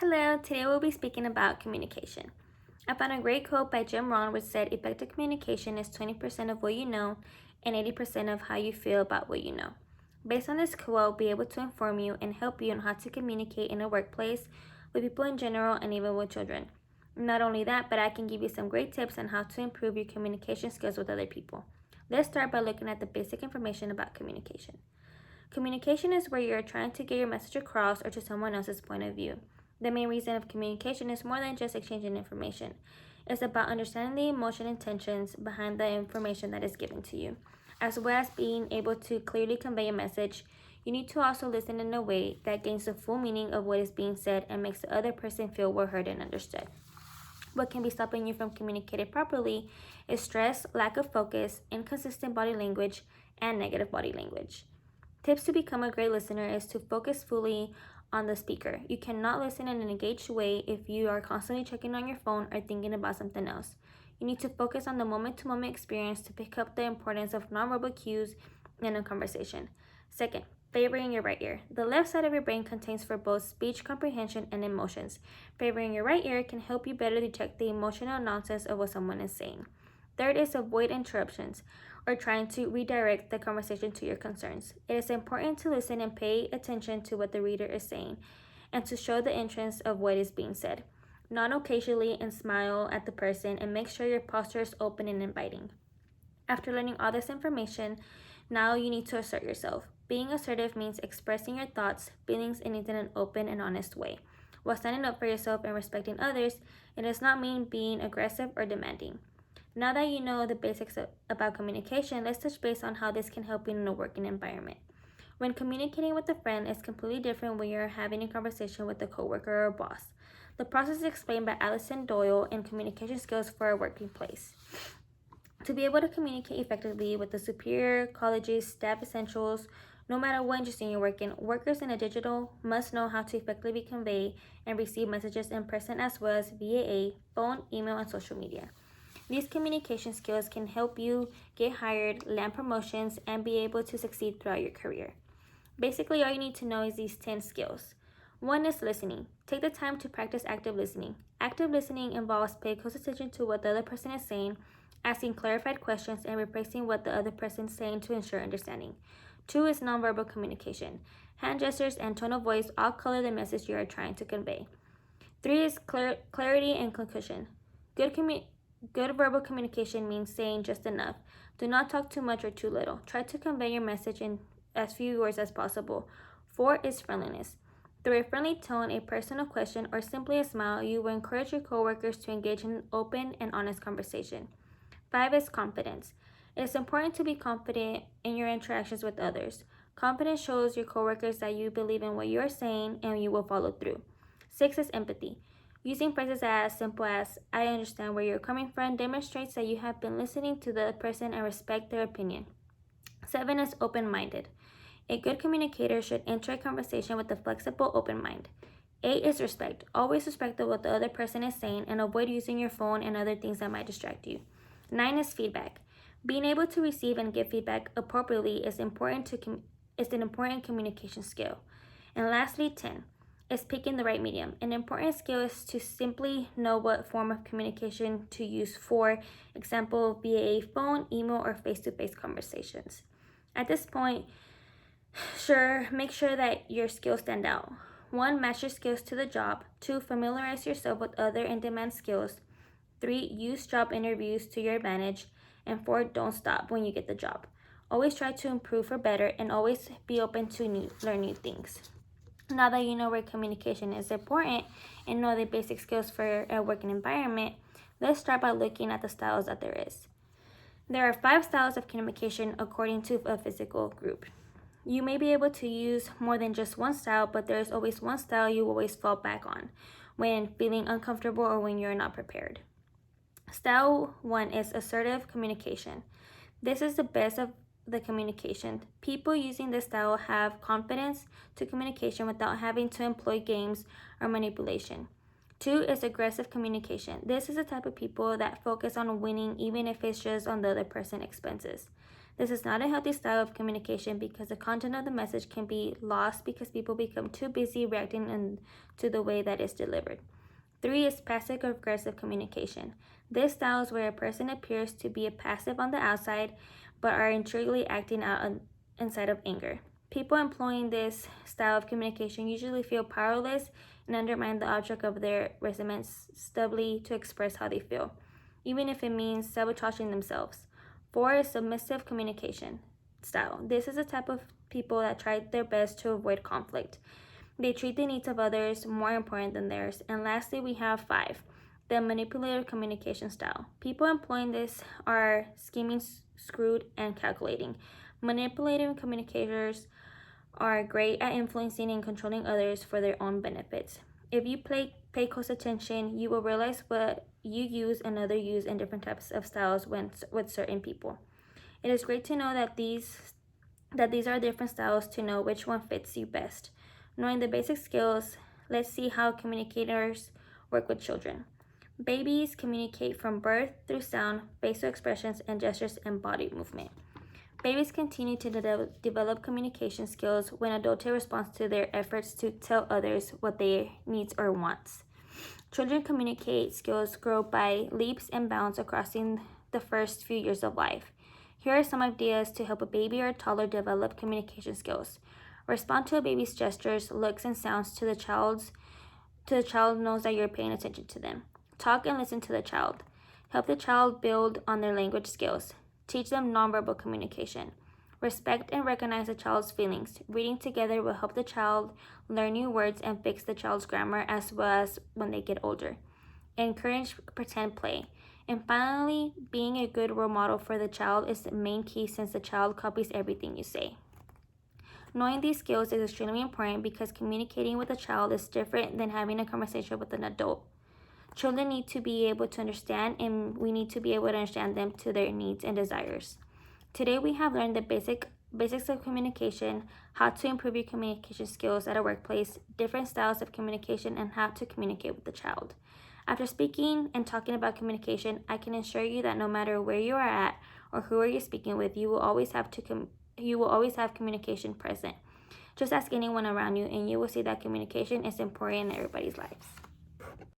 Hello, today we'll be speaking about communication. I found a great quote by Jim Rohn which said, effective communication is 20% of what you know and 80% of how you feel about what you know. Based on this quote, I'll be able to inform you and help you on how to communicate in a workplace, with people in general, and even with children. Not only that, but I can give you some great tips on how to improve your communication skills with other people. Let's start by looking at the basic information about communication. Communication is where you're trying to get your message across or to someone else's point of view. The main reason of communication is more than just exchanging information. It's about understanding the emotion and intentions behind the information that is given to you. As well as being able to clearly convey a message, you need to also listen in a way that gains the full meaning of what is being said and makes the other person feel well heard and understood. What can be stopping you from communicating properly is stress, lack of focus, inconsistent body language, and negative body language. Tips to become a great listener is to focus fully on the speaker. You cannot listen in an engaged way if you are constantly checking on your phone or thinking about something else. You need to focus on the moment-to-moment experience to pick up the importance of nonverbal cues in a conversation. Second, favoring your right ear. The left side of your brain contains for both speech comprehension and emotions. Favoring your right ear can help you better detect the emotional nonsense of what someone is saying. Third is avoid interruptions or trying to redirect the conversation to your concerns. It is important to listen and pay attention to what the reader is saying and to show the interest of what is being said. Nod occasionally and smile at the person and make sure your posture is open and inviting. After learning all this information, now you need to assert yourself. Being assertive means expressing your thoughts, feelings, and needs in an open and honest way. While standing up for yourself and respecting others, it does not mean being aggressive or demanding. Now that you know the basics about communication, let's touch base on how this can help you in a working environment. When communicating with a friend is completely different when you're having a conversation with a coworker or boss. The process is explained by Alison Doyle in Communication Skills for a Working Place. To be able to communicate effectively with the superior, colleges, staff essentials, no matter what industry you're working, workers in a digital must know how to effectively convey and receive messages in person as well as via phone, email, and social media. These communication skills can help you get hired, land promotions, and be able to succeed throughout your career. Basically, all you need to know is these 10 skills. 1 is listening. Take the time to practice active listening. Active listening involves paying close attention to what the other person is saying, asking clarified questions, and replacing what the other person is saying to ensure understanding. 2 is nonverbal communication. Hand gestures and tone of voice all color the message you are trying to convey. 3 is clarity and conclusion. Good verbal communication means saying just enough. Do not talk too much or too little. Try to convey your message in as few words as possible. 4 is friendliness. Through a friendly tone, a personal question, or simply a smile, you will encourage your coworkers to engage in an open and honest conversation. 5 is confidence. It is important to be confident in your interactions with others. Confidence shows your coworkers that you believe in what you are saying and you will follow through. 6 is empathy. Using phrases as simple as, I understand where you're coming from, demonstrates that you have been listening to the person and respect their opinion. 7 is open-minded. A good communicator should enter a conversation with a flexible, open mind. 8 is respect. Always respect what the other person is saying and avoid using your phone and other things that might distract you. 9 is feedback. Being able to receive and give feedback appropriately is an important communication skill. And lastly, 10 is picking the right medium. An important skill is to simply know what form of communication to use, for example, via phone, email, or face-to-face conversations. At this point, make sure that your skills stand out. 1, match your skills to the job. 2, familiarize yourself with other in-demand skills. 3, use job interviews to your advantage. And 4, don't stop when you get the job. Always try to improve for better and always be open to learn new things. Now that you know where communication is important and know the basic skills for a working environment, let's start by looking at the styles that there is. There are 5 styles of communication according to a physical group. You may be able to use more than just one style, but there is always one style you always fall back on when feeling uncomfortable or when you're not prepared. Style 1 is assertive communication. This is the best of the communication. People using this style have confidence to communication without having to employ games or manipulation. 2 is aggressive communication. This is the type of people that focus on winning even if it's just on the other person's expenses. This is not a healthy style of communication because the content of the message can be lost because people become too busy reacting to the way that it's delivered. 3 is passive aggressive communication. This style is where a person appears to be passive on the outside but are intriguingly acting out inside of anger. People employing this style of communication usually feel powerless and undermine the object of their resentment stubbornly to express how they feel, even if it means sabotaging themselves. 4 is submissive communication style. This is a type of people that try their best to avoid conflict. They treat the needs of others more important than theirs. And lastly, we have 5, the manipulative communication style. People employing this are scheming, screwed, and calculating. Manipulative communicators are great at influencing and controlling others for their own benefits. If you pay close attention, you will realize what you use and others use in different types of styles with certain people. It is great to know that these are different styles to know which one fits you best. Knowing the basic skills, let's see how communicators work with children. Babies communicate from birth through sound, facial expressions, and gestures and body movement. Babies continue to develop communication skills when adulthood responds to their efforts to tell others what their needs or wants. Children communicate skills grow by leaps and bounds across the first few years of life. Here are some ideas to help a baby or a toddler develop communication skills. Respond to a baby's gestures, looks, and sounds to the child knows that you're paying attention to them. Talk and listen to the child. Help the child build on their language skills. Teach them nonverbal communication. Respect and recognize the child's feelings. Reading together will help the child learn new words and fix the child's grammar as well as when they get older. Encourage pretend play. And finally, being a good role model for the child is the main key since the child copies everything you say. Knowing these skills is extremely important because communicating with a child is different than having a conversation with an adult. Children need to be able to understand, and we need to be able to understand them to their needs and desires. Today, we have learned the basics of communication, how to improve your communication skills at a workplace, different styles of communication, and how to communicate with the child. After speaking and talking about communication, I can assure you that no matter where you are at or who are you speaking with, you will always have communication present. Just ask anyone around you and you will see that communication is important in everybody's lives.